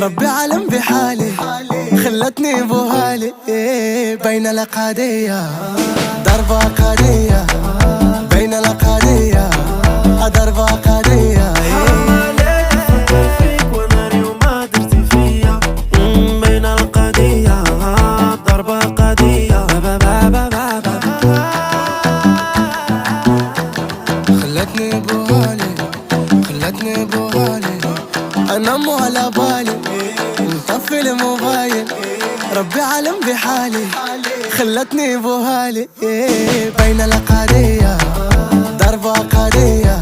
ربي عالم بحالي خلتني بوهالي بين الأقادية ضربة قادية بين الأقادية ضربة قادية فيك وناري وما درتي فيا بين القضية ضربة قضية خلتني بوهالي خلتني بوهالي انام على بالي مطفي الموبايل ربي عالم بحالي خلتني بوهالي بين الأقادية ضربة قادية